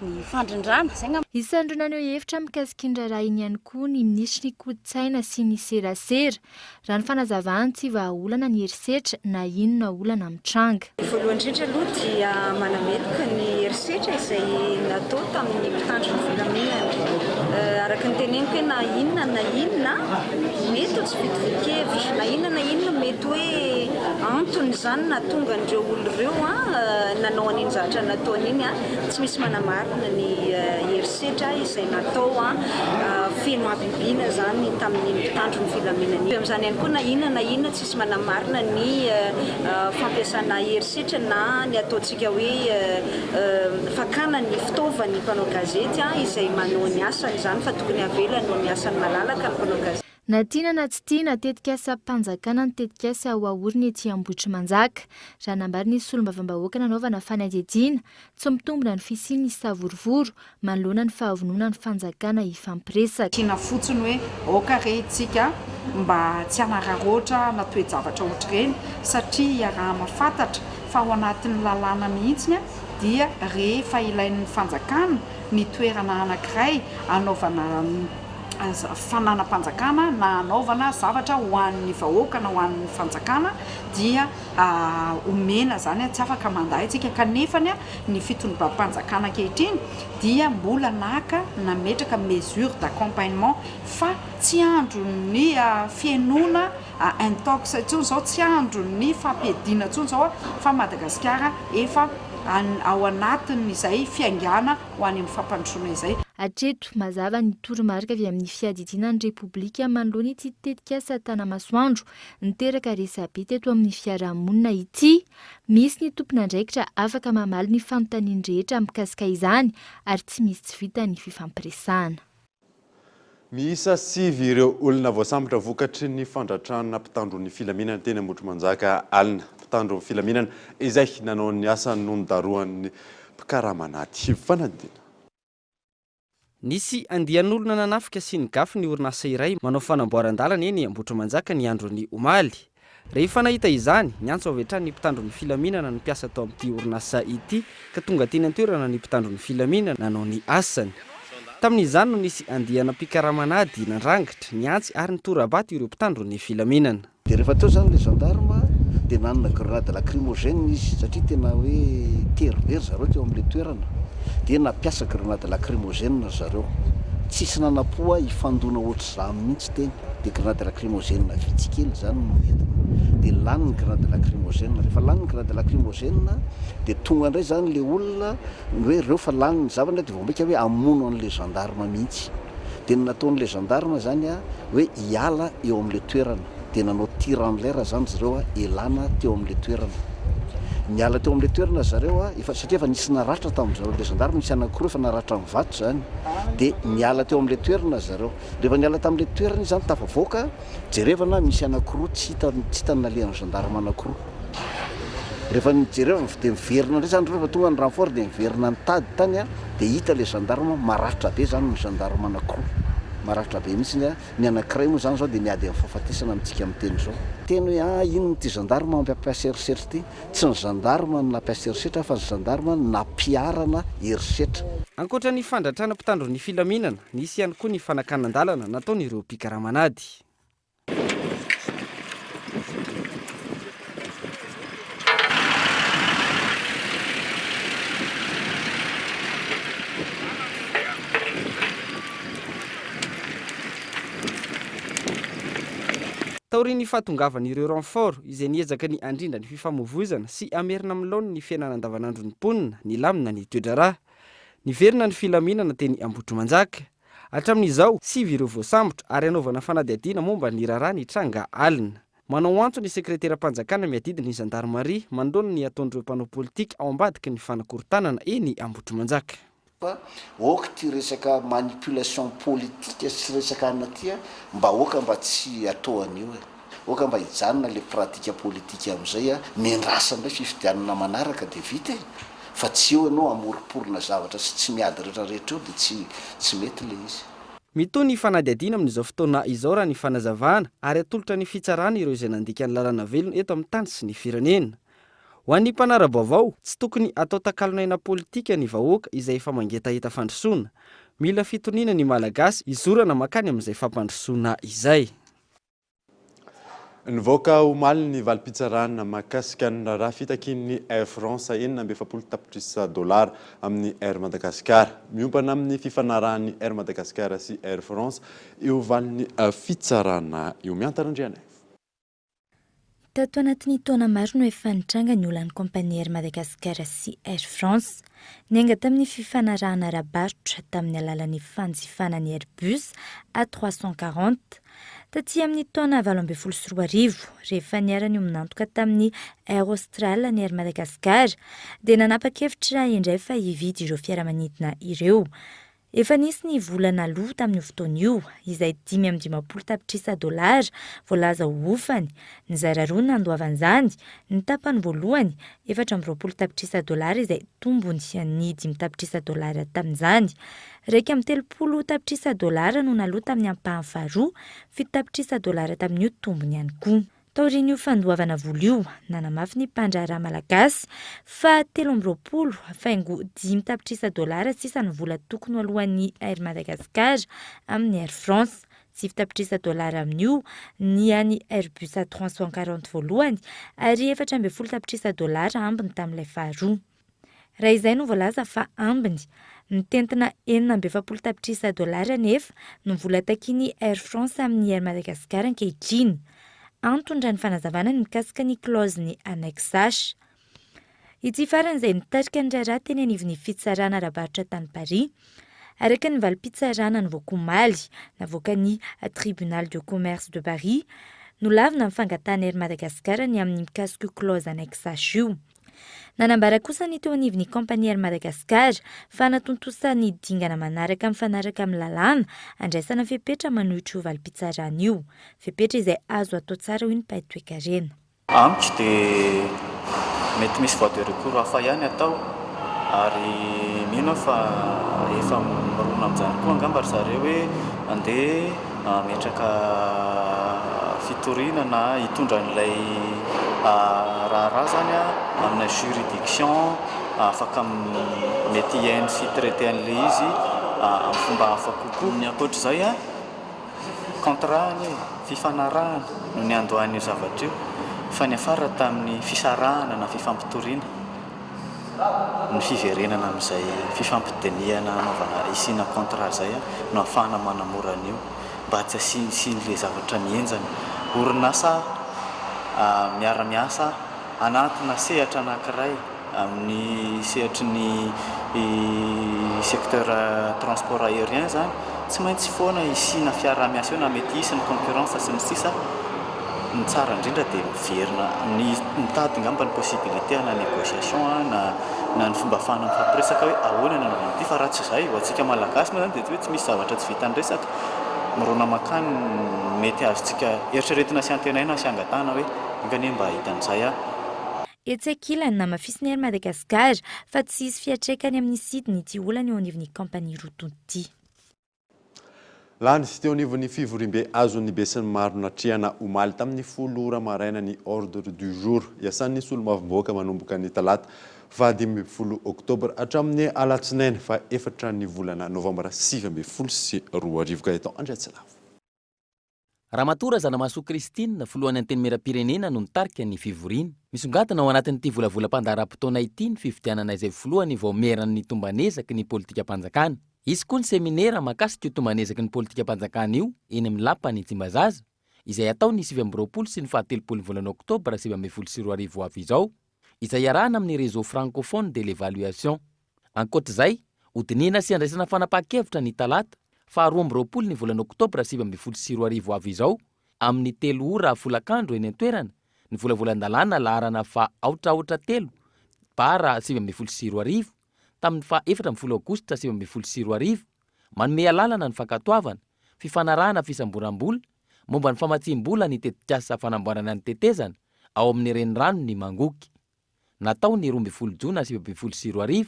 ny fandrindrana zay ngamba. Isandrona eo hevitra mikasikindraraha iny ihany koa ny minisitry ny kolotsaina sy ny serasera raha ny fanazavany tsy vahaolana ny herisetra na inona olana mitranga. Voalohany indrindra aloha dia manamelika ny herisetra izay natao tamin'ny mpitandro ny filaminana. Araka ny teneniko hoe na inona mety ho tsy vitivikevitra, na inona mety hoe antony zany na tonga an'ireo olona ireo nanao an'iny zavatra nataony iny tsy misy manamarina ny herisetra izay natao feno abibiana zany tamin'ny mpitandro ny filaminana. Amin'izany ihany koa na inona tsisy manamarina ny fampiasana herisetra na ny ataontsika hoe fakana ny fitaovany mpanao gazety izay manao ny asany zany fa tokony avela no ny asany malalaka ny mpanao gazety. Na tiana na tsy tiana tetika asa mpanjakana ny tetika asa ao ahoriny ety Ambohitrimanjaka. Raha nambary ny solombavambahoaka nanaovana fanadihadiana tsy mitombona ny fisiany savorovoro manoloana ny fahavonona ny fanjakana ifampiresaka. Tiana fotsiny hoe aoka retsika mba tsy hanararoatra na toe-javatra ohatr'ireny satria raha mahafantatra fa ao anatin'ny lalàna mihitsiny dia rehefa ilain'ny fanjakana ny toerana anankiray anaovana fananam-panjakana na anaovana zavatra ho an'ny vahoaka na ho an'ny fanjakana dia omena zany tsy afaka mandahy antsika kanefany ny fitondram-panjakana ankehitriny dia mbola naka nametraka mesure d'accompagnement fa tsy andro ny fiainona intox intsony zao tsy andro ny fampiadiana intsony zao fa Madagasikara efa ao anatin'izay fiangana ho any amin'ny fampandrosoana izay. Hatreto mazava ny toromarika avy amin'ny fiadidiana ny Repoblika manoloana ity tetika asa Tanamasoandro niteraka resabe teto amin'ny fiarahamonina ity. Misy ny tompon'andraikitra afaka mamaly ny fanontaniany rehetra mikasika izany ary tsy misy tsy vita ny fifampiresahana. Miisa 5 ireo olona voasambotra vokatry ny fandratrana mpitandron'ny filaminana teny Ambohitrimanjaka alina. Mpitandro filaminana izay nanao ny asa nondaroan'ny mpikaramanady fanadina. Nisy andian'olona nanafika sy ny gafy ny orinasa iray manao fanamboaran-dalana eny Ambohitrimanjaka ny andron'ny omaly. Rehefa nahita izany, niantso avy hatrany ny mpitandron'ny filaminana ny mpiasa tao amin'ity orinasa ity ka tonga teny an-toerana ny mpitandron'ny filaminana nanao ny asany. Tamin'izany no nisy andiana mpikaramanady nandrangitra, niantsy ary nitorabato ireo mpitandron'ny filaminana. Dia rehefa teo zany le gendarme dia nanana grenade lacrymogène izy satria tena hoe terobery zareo teo amin'ilay toerana. Dia nampiasa grenade lacrymogène zareo. Tsisy nanapoa ifandona ohatr'izany mihitsy teny. Dia grenade lacrymogène vitsy kely zany no entina. Dia lany ny grenade lacrymogène. Rehefa lany ny grenade lacrymogène dia tonga indray zany le olona hoe reo fa lany ny zavatra dia voambeka hoe amono an'ilay gendarme mihitsy. Dia nataon'ilay gendarme zany hoe hiala eo amin'ilay toerana. Dia nanao tir en l'air zany zareo elana teo amin'ilay toerana. Niala teo amin'ilay toerana zareo satria efa nisy naratra tamin'izareo le gendarme nisy anankiroa efa naratra amin'ny vato zany. Dia niala teo amin'ilay toerana zareo. Rehefa niala tamin'ilay toerana zany tafavoaka jerevana misy anankiroa tsy hitany nalehan'ny gendarme anankiroa. Rehefa nijerevana dia miverina indray zany rehefa tonga ny renfort dia miverina ny tady tany dia hita le gendarme maratra be zany ny gendarme anankiroa. Maratra be mihitsy ny anankiray moa zany zao dia niady amin'ny fahafatesana amintsika amin'ny teny zao. Teny hoe ino ty gendarme mampiasa herisetra ty? Tsy ny gendarme nampiasa herisetra fa ny gendarme nampiarana herisetra. Ankoatra ny fandratrana mpitandron'ny filaminana, nisy ihany koa ny fanakanan-dalana nataon'ireo mpikaramanady. Taorian'ny fahatongavan'ireo renfort izay niezaka ny andrindra ny fifamoivoizana sy amerina amin'ny laona ny fiainana andavanandro ny mponina, ny lamina ny toedrarà. Niverina ny filaminana teny Ambohitrimanjaka. Hatramin'izao 5 ireo voasambotra ary anaovana fanadihadiana momba ny raharaha ny tranga alina. Manao antso ny sekretera-panjakana miadidina ny gendarmerie mandroana ny ataon'ireo mpanao politika ao ambadiky ny fanakorontanana eny Ambohitrimanjaka. Oka ty resaka manipulation politique sy resaka anaty mba oka mba tsy atao an'io oka mba hijanona le pratika politika amin'izay miandrasa indray fifidianana manaraka dia vita fa tsy eo ianao amoriporina zavatra sy tsy miady rehetrarehetra eo dia tsy mety le izy. Mitoy ny fanadihadiana amin'izao fotoana izao raha ny fanazavana ary atolotra ny fitsarana ireo izay nandika ny lalàna velona eto amin'ny tany sy ny firenena. ho an'ny mpanara-baovao tsy tokony atao takalonaina politika ny vahoaka izay efa mangetaheta fandrosoana. Mila fitoniana ny malagasy izorana makany amin'izay fampandrosoana izay. Nivoaka omaly ny valim-pitsarana mahakasika ny raha fitakin'ny Air France $750 amin'ny Air Madagascar. Miompana amin'ny fifanarahan'ny Air Madagascar sy Air France io valin'ny fitsarana io miantarandrianay. Tato anatin'ny taona maro no efa nitranga ny olan'ny kompania Air Madagascar sy Air France. Nianga tamin'ny fifanarahana ara-barotra tamin'ny alalan'ny fanjifana ny Airbus A340 taty amin'ny taona 2024 rehefa niara-ny minantoka tamin'ny Air Austral ny Air Madagascar dia nanapa-kevitra indray fa hividy ireo fiaramanidina ireo. Efa nisy ny volana aloha tamin'ny fotoana io izay $550 voalaza ho ofany. Ny zara roa nandoavan'izany, ny tapany voalohany $420 izay tombony ny $10 tamin'izany. Raika amin'ny $30 no naloha tamin'ny ampahany faharoa, $7 tamin'io tombony ihany koa. Taorin'io fandoavana vola io nanamafy ny mpandraharaha malagasy fa $20 faingo $10 sisa ny vola tokony alohan'ny Air Madagascar amin'ny Air France, $7 amin'io ny an'ny Airbus A340 voalohany ary $420 ambiny tamin'ilay faharoa. Raha izay no voalaza fa ambiny, ny tentina $750 nefa no vola takin'ny Air France amin'ny Air Madagascar ankehitriny. Antondra ny fanazavana ny mikasika ny clause ny annexe H. Ity farany izay nitarika ny raharaha teny anivon'ny fitsarana ara-barotra tany Paris. Araka ny valim-pitsarana nivoaka omaly, navoaka ny Tribunal de Commerce de Paris, nolavina ny fangatahana Air Madagascar ny amin'ny mikasika clause annexe H io. Nanambara kosa ny teo anivon'ny kompania Air Madagascar fa natontosa ny dingana manaraka mifanaraka amin'ny lalàna andraisana fepetra manohitra io valim-pitsarana io. Fepetra izay azo atao tsara hoy ny Paitoekarena. Amiko dia mety misy voie de recours hafa ihany atao ary mino fa efa mirona amin'izany koa angamba ry zareo hoe andeha metraka fitoriana na hitondra an'ilay raha zany amina juridiction afaka mety hiainy sy traité an'ilay izy amin'ny fomba hafa kokoa. Ny ankoatr'izay contrat ny fifanarahana no ny andohan'io zavatra io fa ny afara tamin'ny fisarahana na fifampitoriana ny fiverenana amin'izay fifampidiniana anaovana isina contrat zay no ahafahana manamora an'io mba tsy asian'ilay zavatra mihenjana. Orinasa miara-miasa anatina sehatra anankiray amin'ny sehatry ny secteur transport aérien zany tsy maintsy foana isina fiara-miasa eo na mety hisy ny concurrence sy ny sisa. Ny tsara indrindra dia miverina ny mitady ngamba ny possibilité na négociation na ny fomba ahafahana mifampiresaka hoe ahoana ny anaovana ity fa raha tsy izay ho antsika malagasy moa zany dia tsy misy zavatra tsy vita ny resaka. Mirona makany mety azontsika eritreretina sy antenaina sy angatana hoe ingany mba hitan'izay Etsy ankilany namafisiny Air Madagascar fa tsy hisy fiatraikany amin'ny sidiny ity olana eo anivon'ny kompania rotonto ity. Lany sy teo anivon'ny fivorimbe azon'ny besin'ny maro natrehana omaly tamin'ny 10 ora maraina ny ordre du jour iasan'ny solomavomboaka manomboka ny talata 15 oktobra hatramin'ny alatsinainy fa 4 ny volana novambra 2024 ka eto Andriatsilavo. Ramatora Zanamaso Kristine foloany antenimera-pirenena no nitarika ny fivoriana. Misongadina ao anatin'ity volavolam-pandaharam-potoana ity ny fifidianana izay voalohany vao meran'ny tombanezaky ny politika-panjakana. Izy koa ny seminera mahakasika io tombanezaky ny politika-panjakana io eny amin'ny lapan'ny Tsimbazaza izay atao ny 20 sy ny 17 volana oktobra 2024 avy izao, izay iarahana amin'ny réseau francophone de l'évaluation. Ankoatr'izay, hodinina sy andraisana fanapahan-kevitra ny talata 12 ny volana oktobra 2024 avy izao amin'ny 3 ora folakandro eny an-toerana ny volavolan-dalàna laharana fa aotraotra 3 bara 2024 tamin'ny fa 14 aogositra 2024 manome alalana ny fankatoavana, fifanarahana fisamboram-bola momba ny famatsiam-bola ny tetikasa fanamboarana ny tetezana ao amin'ny renirano ny Mangoky. Natao ny 12 Jona 2024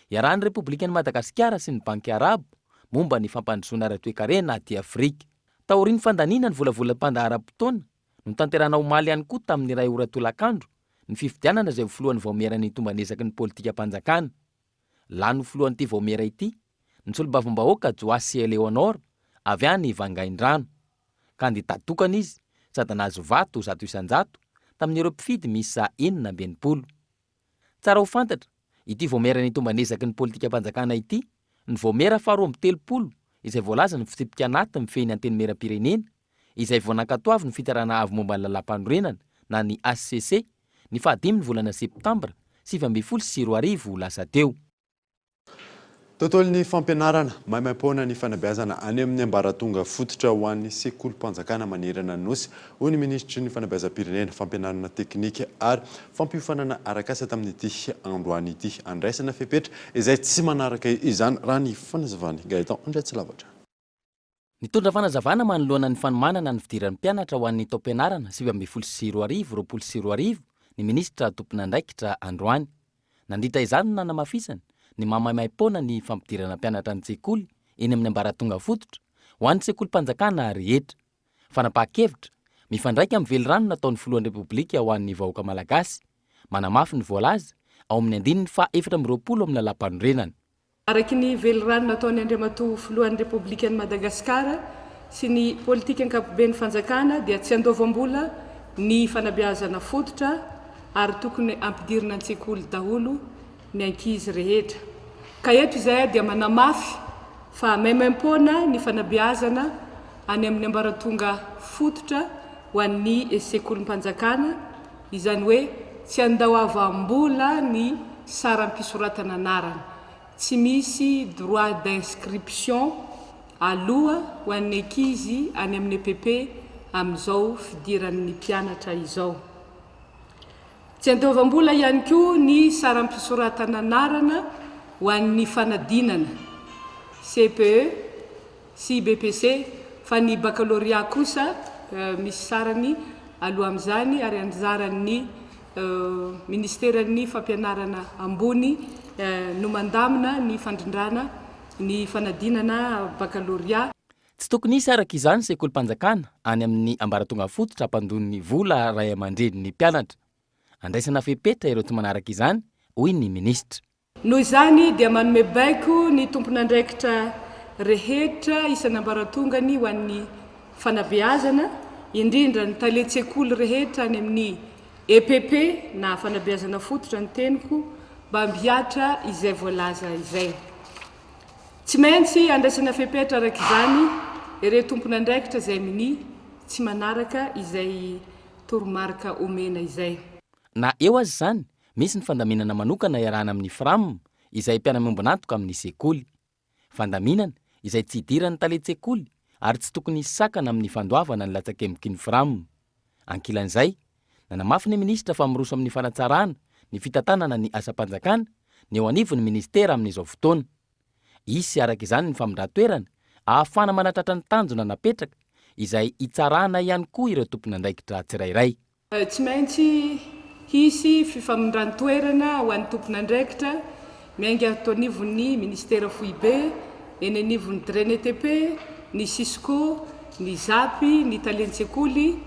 iarahan'ny Republikan'i Madagasikara sy ny Banky Arabo momba ny fampandrosoana ara-toe-karena aty Afrika. Taorian'ny fandaniana ny volavolam-pandaharam-potoana no tanterana omaly ihany koa tamin'ny 2 ora tolakandro ny fifidianana izay filohan'ny vaomerany tombanezaky ny politika mpanjakana. Lany filohan'ity vaomera ity ny solombavam-bahoaka Joasy Eleonor avy any Vangaindrano. Kandidat tokana izy sady nahazo vato 100 tamin'ireo mpifidy misy 490. Tsara ho fantatra, ity vaomerany tombanezaky ny politika mpanjakana ity, ny vaomera faharoa amby 30 izay voalaza ny fitsipika anaty mifehy anteny meram-pirenena, izay vao nankatoavy ny fitarana avy momba ny lalam-panorenana na ny ACC ny 15 volana septambra 2020 lasa teo. Tontolon'ny fampianarana maimaim-poana ny fanabeazana any amin'ny ambaratonga fototra ho an'ny sekolim-panjakana manerana ny nosy hoy ny ministry ny fanabeazam-pirenena fampianarana teknika ary fampiofanana arakasa tamin'ity androany ity andraisana fepetra izay tsy manaraka izany raha ny fanazavany Gaëtan Andriatsilavatra. Nitondra fanazavana manoloana ny fanomanana ny fidiran'ny mpianatra ho an'ny taom-pianarana 2020 ny ministra tompon'andraikitra androany. Nandritra izany nanamafisana ny mamaimai-poana ny fampidirana mpianatra ny tsekoly eny amin'ny ambaratonga fototra ho an'ny sekolim-panjakana rehetra. Fanapahan-kevitra mifandraika amin'ny velirano nataon'ny filohan'ny repoblika ho an'ny vahoaka malagasy, manamafy ny voalaza ao amin'ny 2020 amin'ny lalam-panorenana. Araky ny velirano nataon'ny Andriamatoa filohan'ny repoblikan'i Madagasikara sy ny politika ankapobeny fanjakana dia tsy andovam-bola ny fanabeazana fototra ary tokony ampidirina an-tsekoly daholo ny ankizy rehetra. Ka eto izay dia manamafy fa maimaim-poana ny fanabeazana any amin'ny ambaratonga fototra ho an'ny sekolim-panjakana, izany hoe tsy andahoavam-bola ny saram-pisoratana anarana. Tsy misy droit d'inscription aloha ho an'ny ankizy any amin'ny EPP amin'izao fidiran'ny mpianatra izao. Tsy andahoavam-bola ihany koa ny saram-pisoratana anarana ho an'ny fanadinana CPE sy BPC fa ny baccalauréat kosa misy sarany aloha amin'izany ary anjaran'ny ministeran'ny fampianarana ambony no mandamina ny fandrindrana ny fanadinana baccalauréat. Tsy tokony isy araka izany sekolim-panjakana any amin'ny ambaratonga fototra hampandon'ny vola ray aman-dren'ny mpianatra. Andraisana fepetra ireo tsy manaraka izany hoy ny ministra. Noho izany dia manome baiko ny tompon'andraikitra rehetra isan'ny ambaratongany ho an'ny fanabeazana, indrindra ny tale-tsekoly rehetra any amin'ny EPP na fanabeazana fototra ny teniko mba mbiatra izay voalaza izay. Tsy maintsy andraisana fepetra araka izany ireo tompon'andraikitra izay amin'ny tsy manaraka izay toromarika omena izay. Na eo azy zany, misy ny fandaminana manokana iarahana amin'ny FRAM izay mpiara-miombonatoka amin'ny sekoly. Fandaminana izay tsy idiran'ny tale-tsekoly ary tsy tokony sakana amin'ny fandoavana ny latsakemboky ny FRAM. Ankilan'izay, nanamafy ny ministra fa miroso amin'ny fanatsarana ny fitantanana ny asam-panjakana ny eo anivon'ny ministera amin'izao fotoana. Isy araka izany ny famindran-toerana ahafana manatratra ny tanjona napetraka izay itsarana ihany koa ireo tompon'andraikitra tsirairay. Tsy maintsy hisy fifamindran-toerana ho an'ny tompon'andraikitra miainga ato anivon'ny ministera foibe, eny anivon'ny DRENETP, ny SISCO, ny ZAPy, ny talen-tsekoly,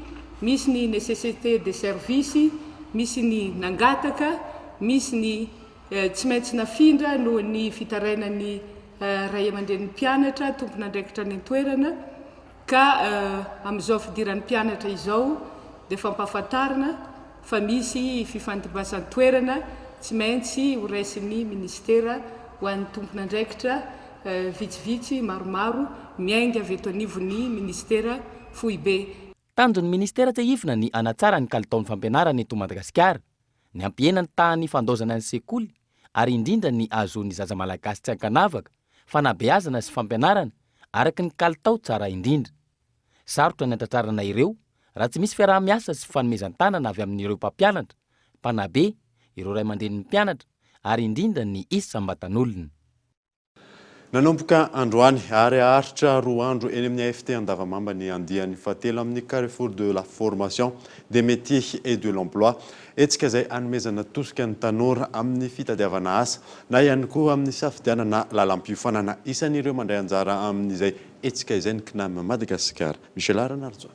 misy ny nécessité de service, misy ny nangataka, misy ny tsy maintsy nafindra noho ny fitarainan'ny ray aman-dren'ny mpianatra tompon'andraikitra ny toerana ka amin'izao fidiran'ny mpianatra izao dia fampahafantarana fa misy fifandibasan-toerana tsy maintsy ho raisin'ny ministera ho an'ny tompon'andraikitra vitsivitsy maromaro miainga avy eto anivon'ny ministera foibe. Tanjon'ny ministera tsy hivona ny anatsara ny kalitaon'ny fampianarana eto Madagasikara, ny ampienany tahany fandozana ny sekoly ary indrindra ny ahazoan'ny zaza malagasy tsy ankanavaka fanabeazana sy fampianarana araka ny kalitao tsara indrindra. Sarotra ny antratrarana ireo raha tsy misy fiaraha-miasa sy fanomezan-tanana avy amin'ireo mpampianatra, mpanabe, ireo ray aman-dren'ny mpianatra ary indrindra ny isam-batan'olona. Nanomboka androany ary aharitra 2 andro eny amin'ny AFT Andavamamba ny andian'ny fahatelo amin'ny Carrefour de la formation des métiers et de l'emploi. Etsika izay anomezana tosika ny tanora amin'ny fitadiavana asa na ihany koa amin'ny safidianana lalam-piofanana isan'ireo mandray anjara amin'izay etsika izay ny KNAM Madagasikara. Michel Aranarjo.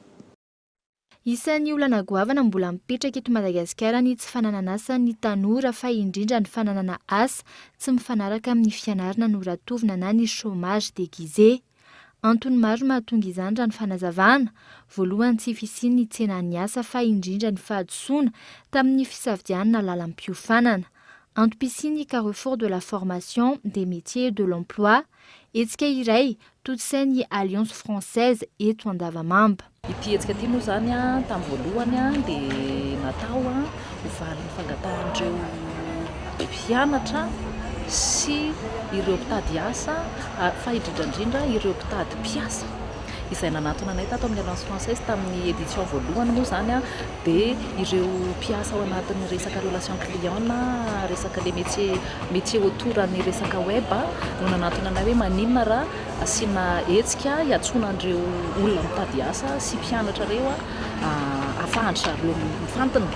Isan'ny olana goavana mbola mipetraka eto Madagasikara ny tsy fananana asa ny tanora fa indrindra ny fananana asa tsy mifanaraka amin'ny fianarana no ratovina na ny chômage déguisé. Antony maro mahatonga izany raha ny fanazavana, voalohany tsy fisiany ny tsenan'ny asa fa indrindra ny fahadisoana tamin'ny fisafidianana lalam-piofanana. Antom-pisiany Carrefour de la formation des métiers de l'emploi, etsika iray totsain'ny Alliance française eto Andavamamba. Ity etsika ity moa zany tamin'ny voalohany dia natao ho valin'ny fangatahan'ireo mpianatra sy ireo mpitady asa fa indrindrandrindra ireo mpitady mpiasa. Izay nanatona anay tato amin'ny Alliance française tamin'ny édition voalohany moa zany dia ireo mpiasa ao anatin'ny resaka relation client na resaka le métier autour ny resaka web no nanatona anay hoe maninona raha asiana hetsika hiantsona an'ireo olona mitady asa sy mpianatra reo afahatra reo mifantona.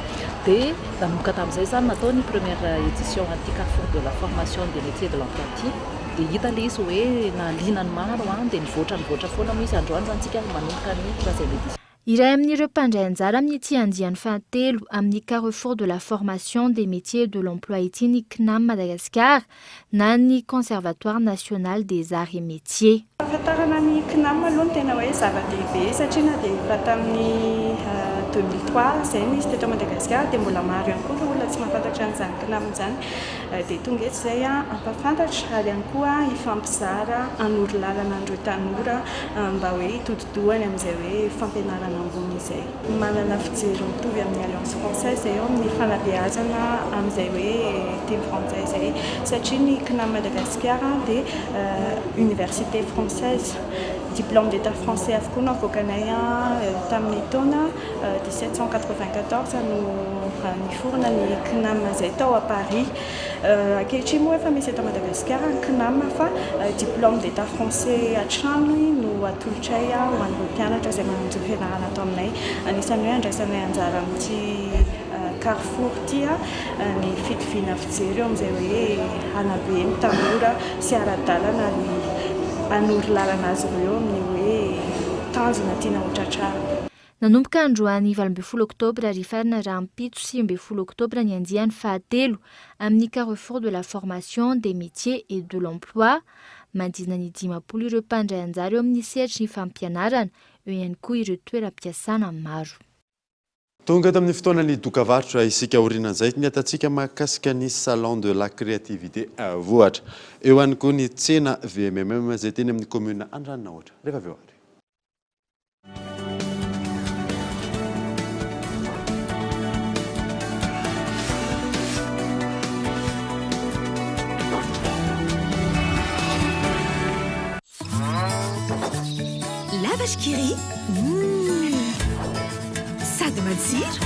Dia nanomboka tamin'izay zany natao ny première édition anty Carrefour de la formation des métiers de l'emploi ty. Dia hita le izy hoe naliana ny maro dia nivoatra foana moa izy androany zany tsika manomboka ny troisième édition. Iray amin'ireo mpandray anjara amin'ny ity andiany fahatelo amin'ny Carrefour de la formation des métiers de l'emploi ity ny CNAM Madagascar na ny Conservatoire national des arts et métiers. Fahafantarana ny CNAM aloha no tena hoe zava-dehibe satria na dia efa tamin'ny 2003 izay misy teto Madagasikara dia mbola maro ihany koa olona tsy mahafantatra an'izany CNAM izany dia tonga eto izay ampafantatra ary ihany koa hifampizara hanoro lalana an'ireo tanora mba hoe hitodi-dohany amin'izay hoe fampianarana ambony izay. Manana fijery mitovy amin'ny Alliance française izay eo amin'ny fanabeazana amin'izay hoe teny frantsay izay satria ny CNAM Madagascar dia université française. Diplôme d'état français avokoa no avoakanay tamin'ny taona 1794 no niforona ny CNAM izay tao à Paris. Ankehitriny moa efa misy eto Madagasikara ny CNAM fa diplôme d'état français hatrany no atolotray ho an'ireo mpianatra izay mananjo fianarana ato aminay. Anisan'ny hoe andraisanay anjara amin'ity Carrefour ty ny fitoviana fijery eo amin'izay hoe hanabe ny tanora sy ara-dalana ny hanoro lalana azy ireo amin'ny hoe tanjona tiana ho tratrarina. Nanomboka androany 20 oktobra ary farina rahampito sy 20 oktobra ny andiany fahatelo amin'ny Carrefour de la formation des métiers et de l'emploi. Mandina ny 50 ireo mpandray anjara eo amin'ny sehatry ny fampianarana, eo ihany koa ireo toeram-piasana maro. Tonga tamin'ny fotoanany dokavarotra isika orinan'izay ny atatsika mahakasika ny salon de la créativité vohatra. Eo ihany koa ny tsena VMMM izay teny amin'ny commune Andraninaohatra. Rehefa avy eo ary. La vache qui rit. Sady matsiro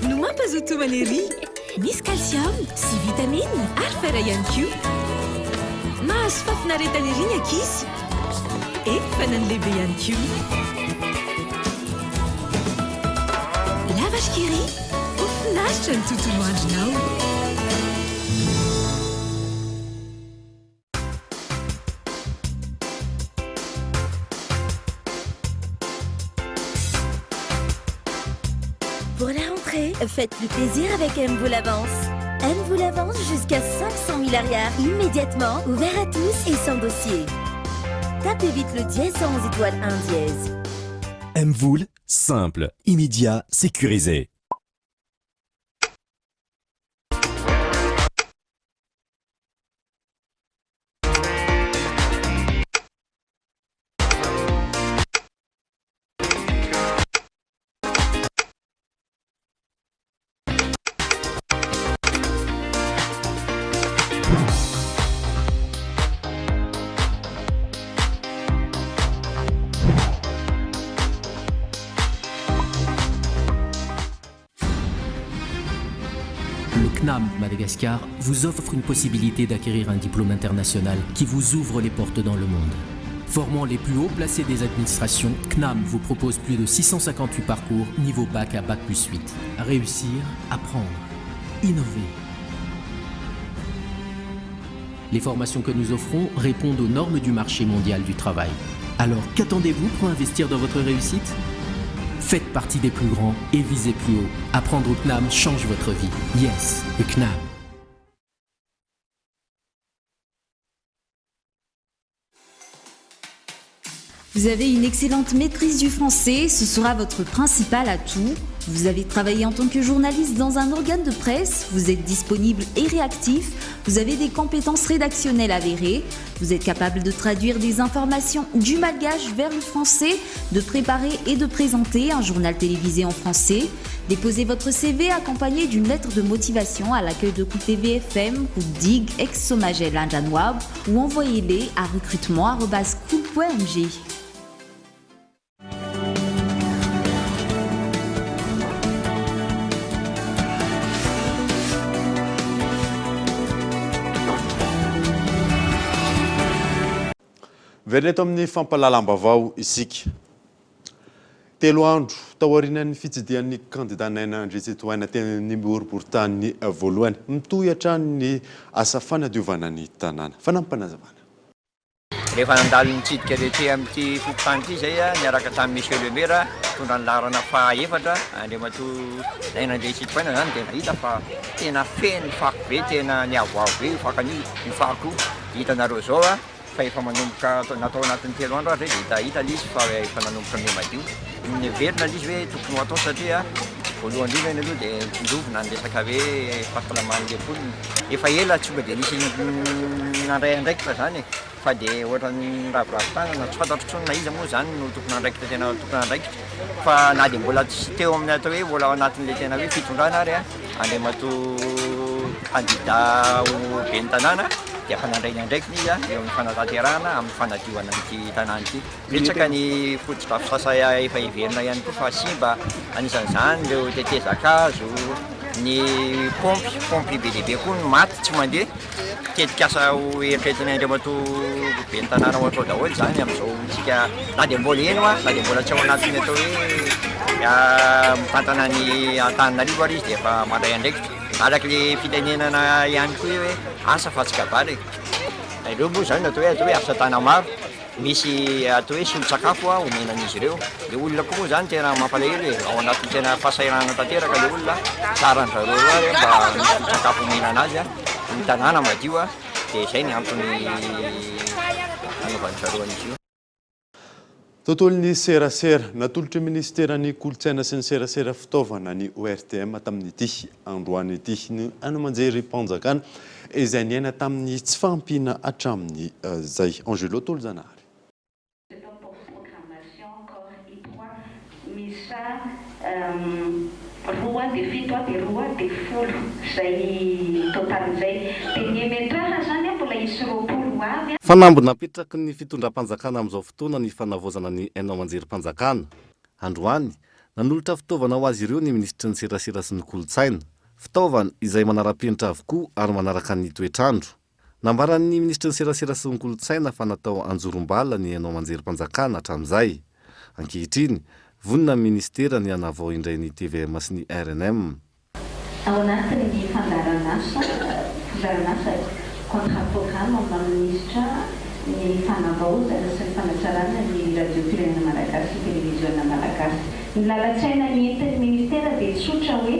no mampazoto manery, misy calcium sy vitamine ary fer ihany koa. Mahazo fafinaretana ery ny ankizy, fa na ny lehibe ihany koa. La vache qui rit, ho finaritra ny tontolo andronao. Pour la rentrée, faites le plaisir avec M-Vous l'Avance. M-Vous l'Avance jusqu'à 500 000 arrières immédiatement, ouvert à tous et sans dossier. Tapez vite le dièse 11 étoile 1 dièse. M-Vous, simple, immédiat, sécurisé. CNAM Madagascar vous offre une possibilité d'acquérir un diplôme international qui vous ouvre les portes dans le monde. Formant les plus hauts placés des administrations, CNAM vous propose plus de 658 parcours niveau bac à bac plus 8. Réussir, apprendre, innover. Les formations que nous offrons répondent aux normes du marché mondial du travail. Alors qu'attendez-vous pour investir dans votre réussite ? Faites partie des plus grands et visez plus haut. Apprendre au CNAM change votre vie. Yes, le CNAM. Vous avez une excellente maîtrise du français, ce sera votre principal atout. Vous avez travaillé en tant que journaliste dans un organe de presse, vous êtes disponible et réactif, vous avez des compétences rédactionnelles avérées, vous êtes capable de traduire des informations du malgache vers le français, de préparer et de présenter un journal télévisé en français. Déposez votre CV accompagné d'une lettre de motivation à l'accueil de Coup TV FM, Coup Dig, ex-Somagel Anjanwab ou envoyez-les à recrutement@cool.mg. Vereto amin'ny fampalalam-bavao isika. Telo andro taorian'ny fitsidihan'ny kandidanaina Andriana teny boriboritany voalohany mitohatra ny asa fanadiovana ny tanàna. Fanampanazavana. Rehefa nandalo nitsidika rehetra amin'ity fokontany ity zay niaraka tamin'ny Monsieur le Maire tondra ny laharana faha-efatra Andriamatoa nandeha hitsidikaina zany dia nahita fa tena feno fako be tena niavoavo be fakan'io ny fako hitanareo zao fa efa manomboka natao anatin'ny 3 andro ary hita izy fa efa nanomboka ny madio. Niverina izy hoe tokony ho atao satria voalohany indrindra aloha dia tsindrovina ny resaka hoe fahasalaman'ny lebolina. Efa ela tsy mba dia nisy nandray andraikitra zany fa dia ohatran'ny raviravin-tanana tsy fantatro tsony na iza moa zany no tokony andraikitra tena tokony andraikitra fa na dia mbola tsy teo amin'ny atao hoe mbola ao anatin'ilay tena hoe fitondrana ary Andriamatoa kandida ho ben'ny tanàna dia fa nandray ny andraikiny izy eo amin'ny fanatanterahana amin'ny fanadiovana n'ity tanàna ity. Betsaka ny foto-drafi sasa efa hiverina ihany koa fa simba anisan'izany ireo tetezakazo ny pompy be lehibe koa ny maty tsy mandeha tetikasa ho eritreretiny Andriamatoa ben'ny tanàna ho atao daholo zany amin'izao tsika na dia mbola eno na dia mbola tsy ao anatin'ny atao hoe mitantana ny Antananarivo ary izy dia efa mandray andraikitra araka le fitenenana ihany koa hoe asa fa tsy kabary. Ireo moa zany atao hoe asa tana maro misy atao hoe solon-tsakafo omenan'izy ireo. Le olona koa moa zany tena mampalahelo ao anatin'ny tena fahasairana tanteraka le olona tsara ny zareo ary mba misy solon-tsakafo omenana azy ny tanàna madio dia izay ny antony anaovan'ny zareo an'izy io. Tontolon'ny serasera natolotra ministeran'ny kolotsaina sy ny serasera fitaovana ny ORTM tamin'ity androany ity ny anomanjery mpanjakana izay niaina tamin'ny tsy fampina hatramin'ny zay. Angelo Tolzanary. Roa dia fito dia roa dia folo zay totalin'izay dia ny emetrara zany mbola isy roapolo avy. Fanambona apetraky ny fitondram-panjakana amin'izao fotoana ny fanavozana ny hainao manjery-mpanjakana. Androany nanolotra fitaovana ho azy ireo ny ministra ny serasera sy ny kolotsaina. Fitaovana izay manara-penitra avokoa ary manaraka ny toetrandro. Nambaran'ny ministra ny serasera sy ny kolotsaina fa natao anjorom-bala ny hainao manjery-mpanjakana hatramin'izay. Ankehitriny vonina ministera ny hanavao indray ny TVM sy ny RNM. Ao anatin'ny fandaran'asa contrat programme amin'ny ministra ny fanavaozana sy ny fanatsarana ny radio-pirenena malagasy sy televiziona malagasy. Ny lalatsaina nentin'ny ministera dia tsotra hoe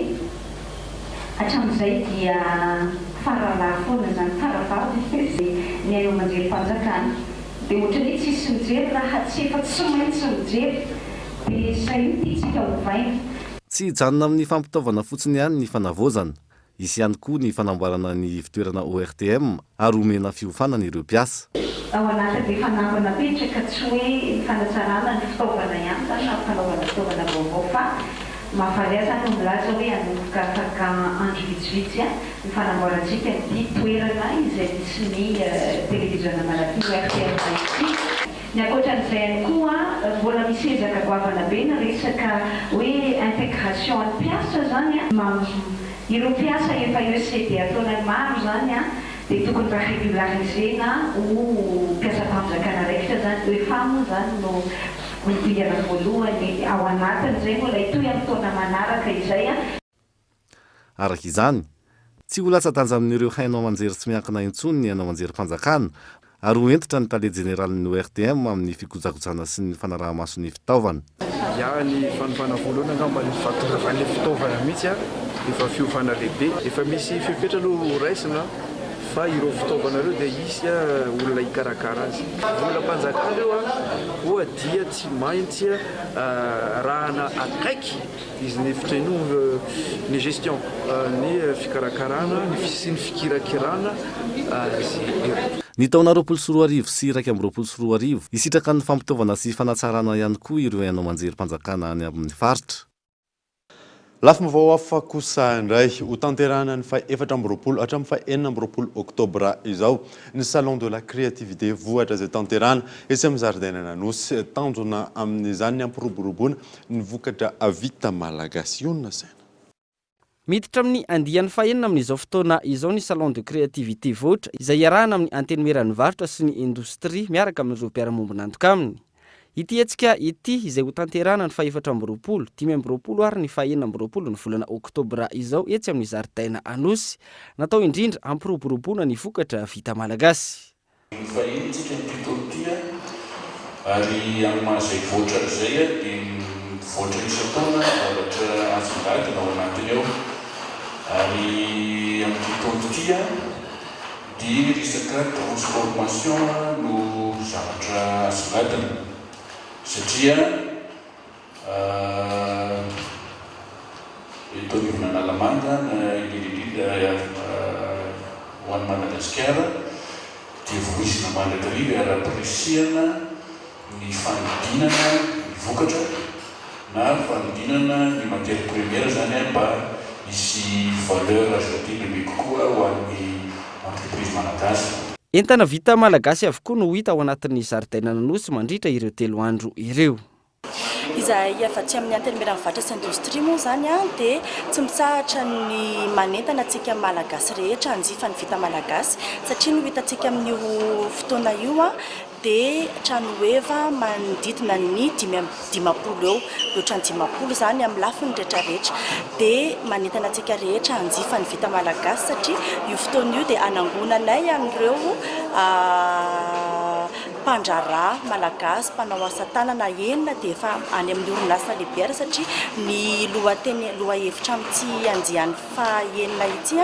hatramin'izay dia faralahy foana zany faravavy ny hainao manjery-mpanjakana dia ohatra hoe tsisy mijery raha tsy efa tsy maintsy mijery. Tsy hijanona amin'ny fampitaovana fotsiny ihany ny fanavozana. Isy ihany koa ny fanamboarana ny fitoerana ORTM ary omena fiofanana ireo mpiasa. Ao anatin'ny fanamboarana petraka tsy hoe ny fanatsarana ny fitaovana ihany zany na fanaovana fitaovana vaovao fa mahafaly azy zany milaza hoe hanomboka afaka andro vitsivitsy ny fanamboarantsika ny toerana izay misy ny televiziona malagasy ORTM ity. Ny ankoatran'izay ihany koa mbola misy ezaka goavana be na resaka hoe intégration ny mpiasa zany ireo mpiasa efa ECD ataonany maro zany dia tokony mba régularisena ho mpiasa-mpanjakana raikitra zany efa moa zany no midingana voalohany ao anatin'izay mbola itoy amin'ny taona manaraka izay. Araka izany tsy ho latsa-danja amin'ireo hainao manjery tsy miankina intsony ny hainao manjery-mpanjakana ary ho entitra ny tale jeneralin'ny ORTM amin'ny fikojakojana sy ny fanaraha-mason'ny fitaovana. ia ny fanofana voalohany angamba fatongavan'le fitaovana mihitsy a efa fiofana lehibe efa misy fepetra aloha raisina fa ireo fitaovana reo dia isy olona hikarakara azy volam-panjakana reo a koa dia tsy maintsy rahana akaiky izy ny fitreno ny gestion ny fikarakarana sy ny fikirakirana ny taona 2024 sy 2025 isitraka ny fampitaovana sy fanatsarana ihany koa ireo hainao manjery mpanjakana any amin'ny faritra. Lafa mavao hafa kosa indray ho tanterana ny faha 4 hatramin'ny faha 4 oktobra izao ny salon de la créativité vohatra izay tanterana etsy amin'ny zaridaina Anosy tanjona amin'izany ny ampiroboroboana ny vokatra vita malagasy ionona saina. Miditra amin'ny andian'ny fahenina amin'izao fotoana izao ny salon de créativité vohatra izay iarahana amin'ny antenemeran'ny varotra sy ny indostria miaraka amin'ireo mpiara-mombona antoka aminy. Ity etsika ity izay ho tanterana ny faha 4 20 ary ny faha 4 ny volana oktobra izao etsy amin'ny zaridaina Anosy natao indrindra ampiroboroboana ny vokatra vita malagasy. Fahitsika ny fitoltia ary amin'ny mahazay voatra izay dia voatra isan-taona zavatra asongadina ao anatiny ao ary amin'ny fitoltia dia resaka transformation no zavatra asongadina satria eto anivona Analamanga indrindra ho an'ny Madagasikara dia voizina mandrakariva ara-piresihana ny fanodinana ny vokatra na fanodinana ny matière première zany mba misy valeur ajoutée bebe kokoa ho an'ny entreprise malagasy. Entana vita malagasy avokoa no hita ao anatin'ny zaridaina Anosy mandritra ireo 3 andro ireo. Izahay efa tsy amin'ny antenemeran'ny varotra sy indostria moa zany dia tsy mitsahatra ny manentana antsika malagasy rehetra hanjifa ny vita malagasy satria no hitantsika amin'io fotoana io dia trano eva manodidina ny 50 eo ohatrany 50 zany amin'ny lafiny rehetrarehetra dia manentana antsika rehetra hanjifa ny vita malagasy satria io fotoana io dia anangonanay anireo mpandrarà malagasy mpanao asa tanana enina dia efa any amin'ny orinasa lehibe ary satria ny loha hevitra amin'ity andiany faha 9 ity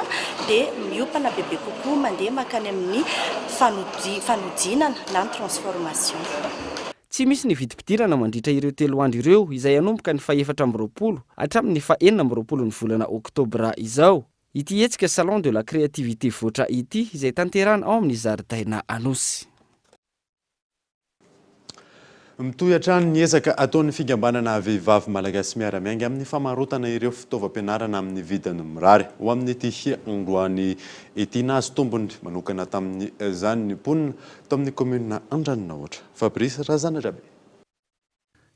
dia miopana bebe kokoa mandeha makany amin'ny fanodinana na ny transformation. Tsy misy ny vidim-pidirana mandritra ireo 3 andro ireo izay anomboka ny faha 4 hatramin'ny faha 4 ny volana oktobra izao. Ity etsika salon de la créativité voatra ity izay tanterana ao amin'ny zaridaina Anosy. Mitohy hatrany ny ezaka ataon'ny fikambanana vehivavy malagasy miara-miainga amin'ny famarotana ireo fitaovam-pianarana amin'ny vidiny mirary ho amin'ny ity androany ity nahazo tombony manokana tamin'ny zany ny mponina tao amin'ny commune Andranonaohatra. Fabrice Razanarabe.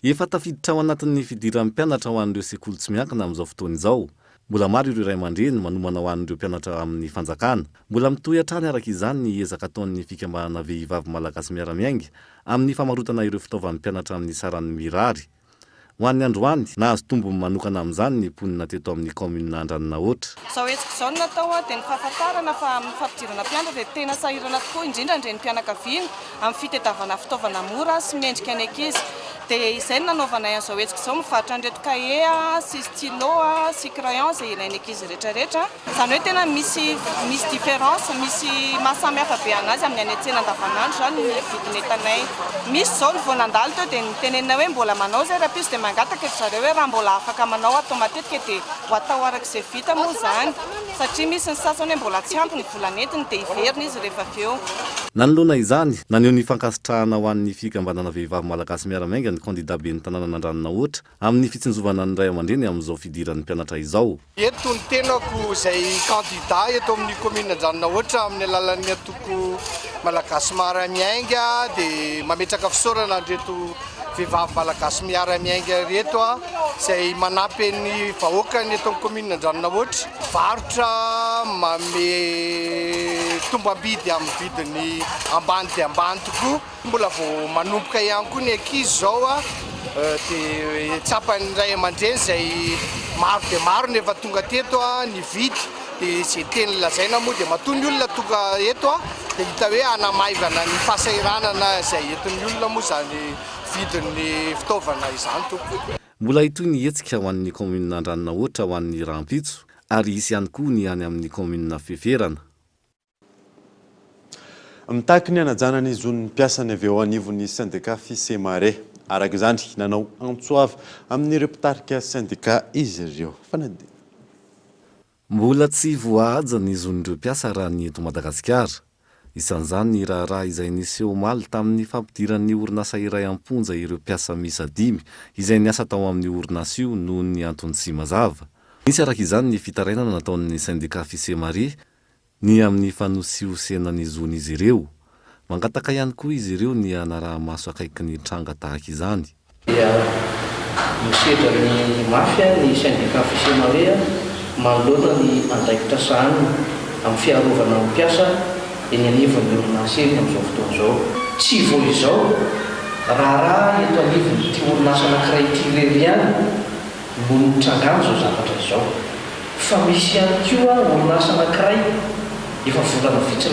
Efa tafiditra ao anatin'ny fidiran'ny mpianatra ho an'ireo sekoly tsy miankina amin'izao fotoana izao. Mbola maro ireo ray aman-dreny manomana ho an'ireo mpianatra amin'ny fanjakana. Mbola mitohy hatrany araka izany ny ezaka ataon'ny fikambanana vehivavy malagasy miara-miainga amin'ny famarotana ireo fitaovan'ny mpianatra amin'ny saran'ny mirary. Ho an'ny androany nahazo tombony manokana amin'izany ny mponina teto amin'ny commune Andranonaohatra. Zao etsika izao no natao dia ny fahafantarana fa amin'ny fampidirana mpianatra dia tena sahirana tokoa indrindra ireny mpianakaviana amin'ny fitadiavana fitaovana mora sy mendrika ny ankizy. Dia izay no nanaovanay an'izao etsika izao mivarotra an'ireto kahie sy stylo sy crayon izay ilain'ny ankizy rehetrarehetra. Izany hoe tena misy différence, misy mahasamihafa be anazy amin'ny any an-tsena andavanandro zany ny vidiny entanay. Misy izao ny vao nandalo teo dia nitenenina hoe mbola manao zay raha pisy dia mangataka efa zareo hoe raha mbola afaka manao atao matetika dia ho atao arak'izay vita moa zany satria misy ny sasany hoe mbola tsy ampy ny volanentiny dia iverina izy rehefa avy eo. Nanoloana izany naneho ny fankasitrahana ho an'ny fikambanana vehivavy malagasy miara-miainga ny candidat be ny tanàna Andranonaohatra amin'ny fitsinjovana ny ray aman-dreny amin'izao fidiran'ny mpianatra izao. Eto ny tenako izay candidat eto amin'ny commune Andranonaohatra amin'ny alalan'ny atoko malagasy miara-miainga dia mametraka fisaorana andreto vehivavy malagasy miara-miainga reto izay manampy ny vahoakany eto amin'ny commune Andranonaohatra. Varotra mame tombam-bidy amin'ny vidiny ambany dia ambany tokoa. Mbola vao manomboka ihany koa ny ankizy izao dia tsapany ray aman-dreny izay maro dia maro nefa tonga teto ny vidy dia izay teny lazaina moa dia matoa ny olona tonga eto dia hita hoe anamaivana ny fahasahiranana izay entin'ny olona moa izany vidin'ny fitaovana izany tompoko. mbola itoy ny hetsika ho an'ny komuna andranona oatra ho an'ny rampitso ary isy ihany koa ny any amin'ny komuna feferana. Mitaky ny anajana ny zon'ny mpiasany avy eo anivon'ny syndicat Fisemare. Araka izany nanao antsoava amin'ireo mpitarika syndicat izy ireo. Fanadina. Mbola tsy voahaja ny zon'ireo mpiasa raha ny eto Madagasikara. Isan'izany ny raharaha izay niseho omaly tamin'ny fampidiran'ny orinasa iray amponja ireo mpiasa miisa 5 izay niasa tao amin'ny orinasa io noho ny antony tsy mazava. Nisy araka izany ny fitarainana nataon'ny syndicat Fisemare ny amin'ny fanosihosenany zon'izy ireo. Mangataka ihany koa izy ireo ny anaraha-maso akaiky ny tranga tahaka izany. Misedra ny mafia ny syndicat Fisemare manoloana ny andraikitra sahany amin'ny fiarovana amin'ny mpiasa eny anivon'ny orinasa eny amin'izao fotoana izao. Tsy voa izao raha eto anivon'ny ity orinasa anankiray ity irery ihany no nitrangana izao zavatra izao. Fa misy ihany koa orinasa anankiray efa volana vitsy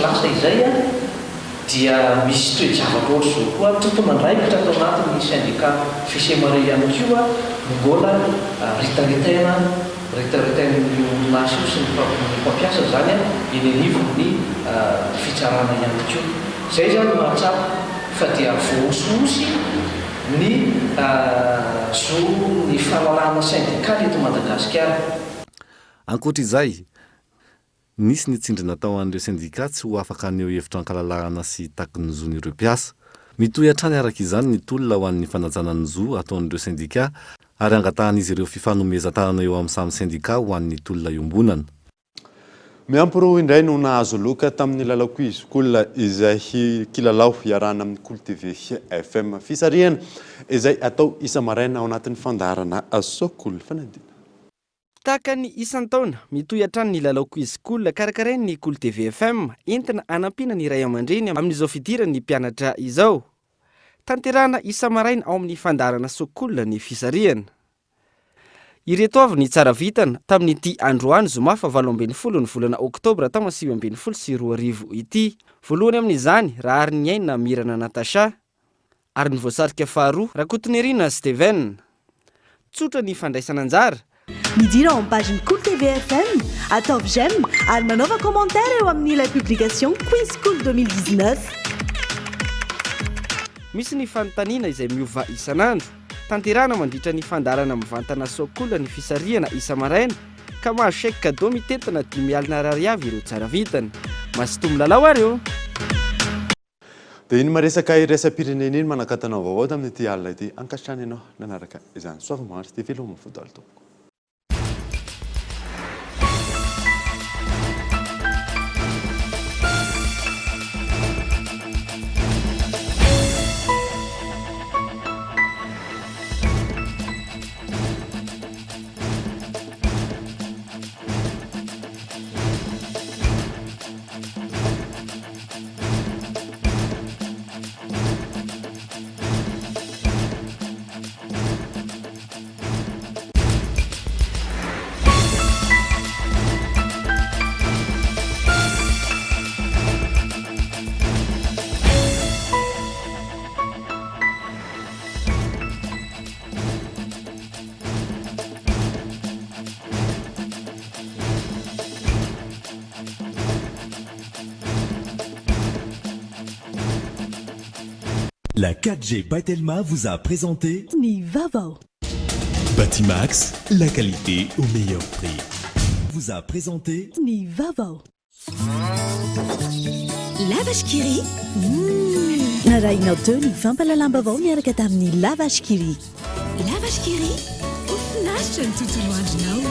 lasa izay dia misy toe-javatra ohatry izao koa tompon'andraikitra tao anatin'ny syndicat Fisemare ihany koa mbola ritain'ny orinasa io sy ny mpampiasa zany eny anivon'ny fitsarana ihany koa. Zay zany mahatsapa fa dia voaososy ny fahalalahana syndikaly eto Madagasikara. Ankoatr'izay, nisy nitsindrina tao an'ireo syndicat tsy ho afaka aneo hevitra ankalalahana sy taky ny zon'ireo mpiasa. Mitohy hatrany araka izany ny tolona ho an'ny fanajana ny zo ataon'ireo syndicat ary angatahan'izy ireo fifanomezan-tanana eo amin'ny samy syndicat ho an'ny tolona iombonana. Miampy indray no nahazo loka tamin'ny lalao izy izay kilalao iarana amin'ny Cool TV FM Fisariana izay atao isa maraina ao anatin'ny fandaharana Sokol. Fanadina. Tahaka ny isan-taona mitohy hatrany ny lalao quiz cool karakarain'ny Cool TV FM entina anampiana ny ray aman-dreny amin'izao fidiran'ny mpianatra izao. Tanterahana isa maraina ao amin'ny fandaharana Sokol ny Fisariana. Ireto avy ny tsara vitana tamin'ity androany zoma fa 12 ny volana Oktobra tamin'ny 2024 ity. Voalohany amin'izany Rahary ny aina Mirana Natasha ary ny voasarika faharoa Rakotonerina Steven. Tsotra ny fandraisana anjara. Midira en page Cool TV FM, atov j'aime, ary manova commentaire eo amin'ilay publication Quiz Cool 2019. Misy ny fanontaniana izay miova isan'andro. Tanterahana mandritra ny fandarana mivantana Sokola ny Fisariana isa maraina ka mahazo chèque cadeau mitentina 5 alina ariary ireo tsara vitana. Masotomy lalao areo. Dia iny maresaka iraisam-pirenena iny manakatana vaovao tamin'ity alina ity ankasitrany ianao nanaraka izany. Soava maharitry dia veloma fodalo tompoko. La 4G Batelma vous a présenté Nivavo. Batimax, la qualité au meilleur prix. Vous a présenté Nivavo. Lavage Kiri. Narainao teo ny fampalalamba vao miaraka tamin'ny Lavage Kiri. Lavage Kiri. Ofinaritra ny tontolo andronao.